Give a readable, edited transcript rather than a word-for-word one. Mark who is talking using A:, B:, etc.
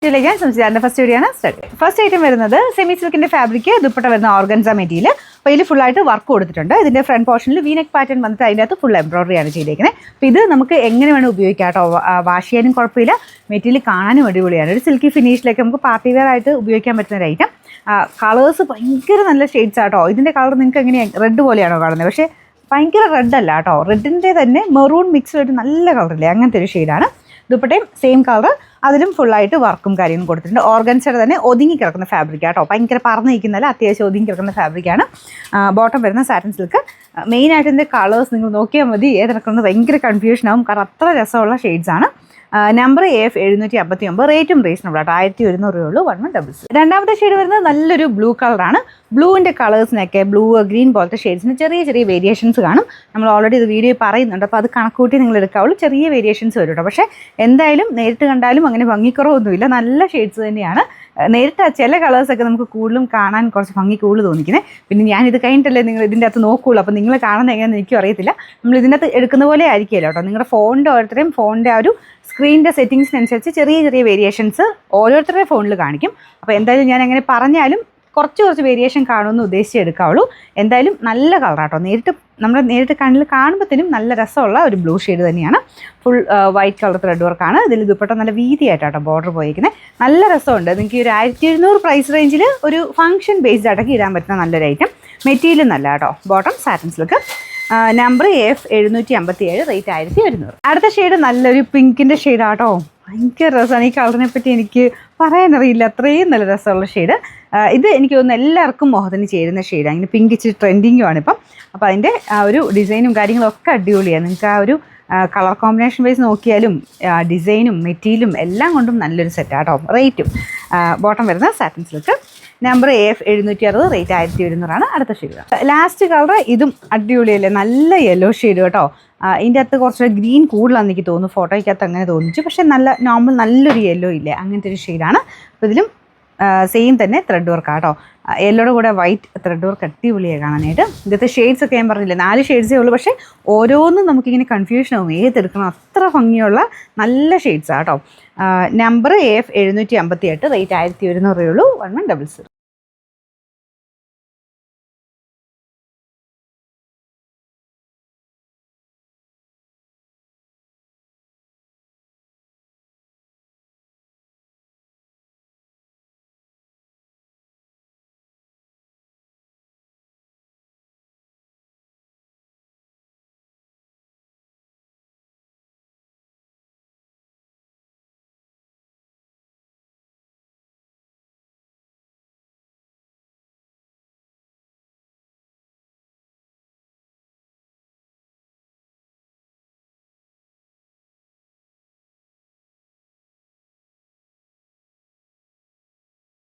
A: First video start. First item വരുന്നത് semi സിൽക്കിന്റെ fabric dupatta വരുന്ന organza material. അപ്പോൾ ഇതിൽ ഫുള്ളായിട്ട് വർക്ക് കൊടുത്തിട്ടുണ്ട്. ഇതിന്റെ ഫ്രണ്ട് പോർഷനിൽ വീനെക്ക് പാറ്റേൺ വന്നിട്ട് അതിൻ്റെ അകത്ത് ഫുൾ എംബ്രോയിഡറി ആണ് ചെയ്തേക്കുന്നത്. അപ്പോൾ ഇത് നമുക്ക് എങ്ങനെ വേണം ഉപയോഗിക്കാം കേട്ടോ. വാഷ് ചെയ്യാനും കുഴപ്പമില്ല, മെറ്റീരിയൽ കാണാനും അടിപൊളിയാണ്. ഒരു സിൽക്കി ഫിനിഷിലേക്ക് നമുക്ക് പാർട്ടി വെയർ ആയിട്ട് ഉപയോഗിക്കാൻ പറ്റുന്ന ഒരു ഐറ്റം. കളേഴ്സ് ഭയങ്കര നല്ല ഷെയ്ഡ്സ് ആട്ടോ. ഇതിൻ്റെ കളർ നിങ്ങൾക്ക് എങ്ങനെയാണ്, റെഡ് പോലെയാണോ കാണുന്നത്? പക്ഷേ ഭയങ്കര റെഡ് അല്ല കേട്ടോ, റെഡിൻ്റെ തന്നെ മെറൂൺ മിക്സ് ആയിട്ട് നല്ല കളറില്ലേ, അങ്ങനത്തെ ഒരു ഷെയ്ഡാണ്. ദുപ്പട്ടയും സെയിം കളർ, അതിലും ഫുള്ളായിട്ട് വർക്കും കാര്യങ്ങളും കൊടുത്തിട്ടുണ്ട്. ഓർഗൻസയുടെ തന്നെ ഒതുങ്ങി കിടക്കുന്ന ഫാബ്രിക് ആട്ടോ, ഭയങ്കര പറന്ന് നിൽക്കുന്നതല്ല, അത്യാവശ്യം ഒതുങ്ങി കിടക്കുന്ന ഫാബ്രിക്കാണ്. ബോട്ടം വരുന്ന സാറ്റിൻ സിൽക്ക്. മെയിനായിട്ട് ഇതിൻ്റെ കളേഴ്സ് നിങ്ങൾ നോക്കിയാൽ മതി, ഏതെടുക്കുന്നത് ഭയങ്കര കൺഫ്യൂഷൻ ആവും, കാരണം അത്ര രസമുള്ള ഷെയ്ഡ്സാണ്. നമ്പർ AF 759, റേറ്റും റീസണബിൾ ആട്ടോ, 1100 രൂപയുള്ളൂ. 1100. രണ്ടാമത്തെ ഷെയ്ഡ് വരുന്നത് നല്ലൊരു ബ്ലൂ കളറാണ്. ബ്ലൂവിൻ്റെ കളേഴ്സിനൊക്കെ ബ്ലൂ ഗ്രീൻ പോലത്തെ ഷെയ്ഡ്സിന് ചെറിയ ചെറിയ വേരിയേഷൻസ് കാണും. നമ്മൾ ഓൾറെഡി ഇത് വീഡിയോ പറയുന്നുണ്ട്, അപ്പോൾ അത് കണക്കൂട്ടി നിങ്ങൾ എടുക്കാവുള്ളൂ. ചെറിയ വേരിയേഷൻസ് വരും കേട്ടോ. പക്ഷേ എന്തായാലും നേരിട്ട് കണ്ടാലും അങ്ങനെ ഭംഗിക്കുറവൊന്നുമില്ല, നല്ല ഷെയ്ഡ്സ് തന്നെയാണ്. നേരിട്ട് ചില കളേഴ്സൊക്കെ നമുക്ക് കൂടുതലും കാണാൻ കുറച്ച് ഭംഗി കൂടുതൽ തോന്നിക്കുന്നത്. പിന്നെ ഞാനിത് കഴിഞ്ഞിട്ടല്ലേ നിങ്ങൾ ഇതിൻ്റെ അകത്ത് നോക്കുകയുള്ളൂ, അപ്പോൾ നിങ്ങൾ കാണുന്നത് എങ്ങനെയാണെന്ന് എനിക്കും അറിയത്തില്ല. നമ്മൾ ഇതിൻ്റെ അകത്ത് എടുക്കുന്ന പോലെ ആയിരിക്കുമല്ലോ കേട്ടോ. നിങ്ങളുടെ ഫോണിൻ്റെ ഓരോരുത്തരെയും ഫോണിൻ്റെ ആ ഒരു സ്ക്രീനിൻ്റെ സെറ്റിങ്സിനനുസരിച്ച് ചെറിയ ചെറിയ വേരിയേഷൻസ് ഓരോരുത്തരുടെ ഫോണിൽ കാണിക്കും. അപ്പോൾ എന്തായാലും ഞാൻ അങ്ങനെ പറഞ്ഞാലും കുറച്ച് വേരിയേഷൻ കാണുമെന്ന് ഉദ്ദേശിച്ചെടുക്കാവുള്ളൂ. എന്തായാലും നല്ല കളറാട്ടോ, നേരിട്ട് കണ്ണിൽ കാണുമ്പോഴത്തേനും നല്ല രസമുള്ള ഒരു ബ്ലൂ ഷെയ്ഡ് തന്നെയാണ്. ഫുൾ വൈറ്റ് കളർ ത്രെഡ് വർക്കാണ്. ഇതിൽ ദുപ്പട്ട നല്ല വീതിയായിട്ടാട്ടോ ബോർഡർ പോയിരിക്കുന്നത്. നല്ല രസമുണ്ട്. നിങ്ങൾക്ക് ഈ ഒരു 1700 പ്രൈസ് റേഞ്ചിൽ ഒരു ഫംഗ്ഷൻ ബേസ്ഡ് ആയിട്ടൊക്കെ ഇടാൻ പറ്റുന്ന നല്ലൊരു ഐറ്റം. മെറ്റീരിയൽ നല്ല കേട്ടോ. Bottom satin silk. Number AF 757, rate 1100. അടുത്ത ഷെയ്ഡ് നല്ലൊരു പിങ്കിൻ്റെ ഷെയ്ഡാട്ടോ, ഭയങ്കര രസമാണ്. ഈ കളറിനെ പറ്റി എനിക്ക് പറയാനറിയില്ല, അത്രയും നല്ല രസമുള്ള ഷെയ്ഡ്. ഇത് എനിക്ക് തോന്നുന്നു എല്ലാവർക്കും മുഖത്തിന് ചേരുന്ന ഷെയ്ഡാണ്. ഇങ്ങനെ പിങ്ക് ഇച്ചിരി ട്രെൻഡിങ്ങുമാണ് ഇപ്പം. അപ്പോൾ അതിൻ്റെ ആ ഒരു ഡിസൈനും കാര്യങ്ങളും ഒക്കെ അടിപൊളിയാണ്. നിങ്ങൾക്ക് ആ ഒരു കളർ കോമ്പിനേഷൻ വൈസ് നോക്കിയാലും ഡിസൈനും മെറ്റീരിയലും എല്ലാം കൊണ്ടും നല്ലൊരു സെറ്റാട്ടോ. റേറ്റും ബോട്ടം വരുന്ന satin silk. Number AF 760, rate 1100. അടുത്ത ഷെയ്ഡ് ലാസ്റ്റ് കളർ, ഇതും അടിപൊളിയല്ലേ, നല്ല യെല്ലോ ഷെയ്ഡ് കേട്ടോ. ഇതിൻ്റെ അകത്ത് കുറച്ച് ഗ്രീൻ കൂടുതലാണെന്ന് എനിക്ക് തോന്നുന്നു, ഫോട്ടോയ്ക്കകത്ത് അങ്ങനെ തോന്നിച്ചു. പക്ഷേ നല്ലൊരു യെല്ലോ ഇല്ലേ, അങ്ങനത്തെ ഒരു ഷെയ്ഡാണ്. അപ്പോൾ ഇതിലും സെയിം തന്നെ ത്രെഡ് വർക്ക് ആട്ടോ. യെല്ലോയുടെ കൂടെ വൈറ്റ് ത്രെഡ് വർക്ക് അടിപൊളിയായി കാണാനായിട്ട്. ഇന്നത്തെ ഷെയ്ഡ്സ് ഒക്കെ ഞാൻ പറഞ്ഞില്ലേ, 4 ഷെയ്ഡ്സേ ഉള്ളൂ. പക്ഷേ ഓരോന്നും നമുക്കിങ്ങനെ കൺഫ്യൂഷൻ ആവും, ഏതെടുക്കണം, അത്ര ഭംഗിയുള്ള നല്ല ഷെയ്ഡ്സ് ആട്ടോ. നമ്പർ AF 758, റേറ്റ് 1100 രൂപയുള്ളൂ. 1100.